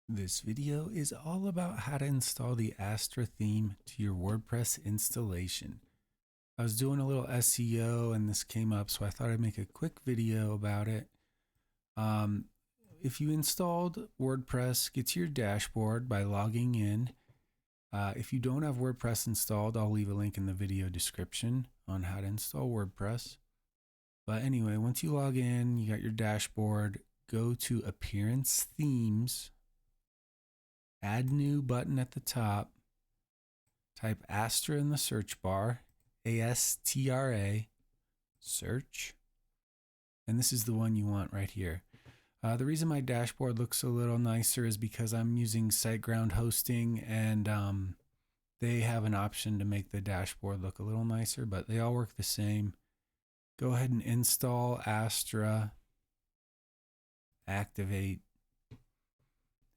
This video is all about how to install the Astra theme to your WordPress installation. I was doing a little SEO and this came up, so I thought I'd make a quick video about it. If you installed WordPress, get to your dashboard by logging in. If you don't have WordPress installed, I'll leave a link in the video description on how to install WordPress. But anyway, once you log in, you got your dashboard, go to Appearance Themes. Add New button at the top. Type Astra in the search bar, ASTRA, search. And this is the one you want right here. The reason my dashboard looks a little nicer is because I'm using SiteGround hosting, and they have an option to make the dashboard look a little nicer, but they all work the same. Go ahead and install Astra, activate,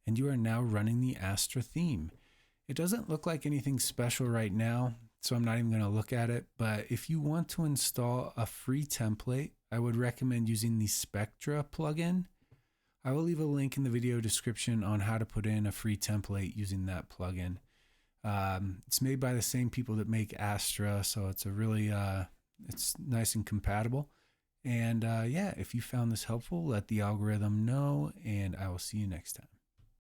and you are now running the Astra theme. It doesn't look like anything special right now, so I'm not even going to look at it, but if you want to install a free template, I would recommend using the Spectra plugin. I will leave a link in the video description on how to put in a free template using that plugin. It's made by the same people that make Astra, so it's a really, it's nice and compatible. And yeah, if you found this helpful, let the algorithm know, and I will see you next time.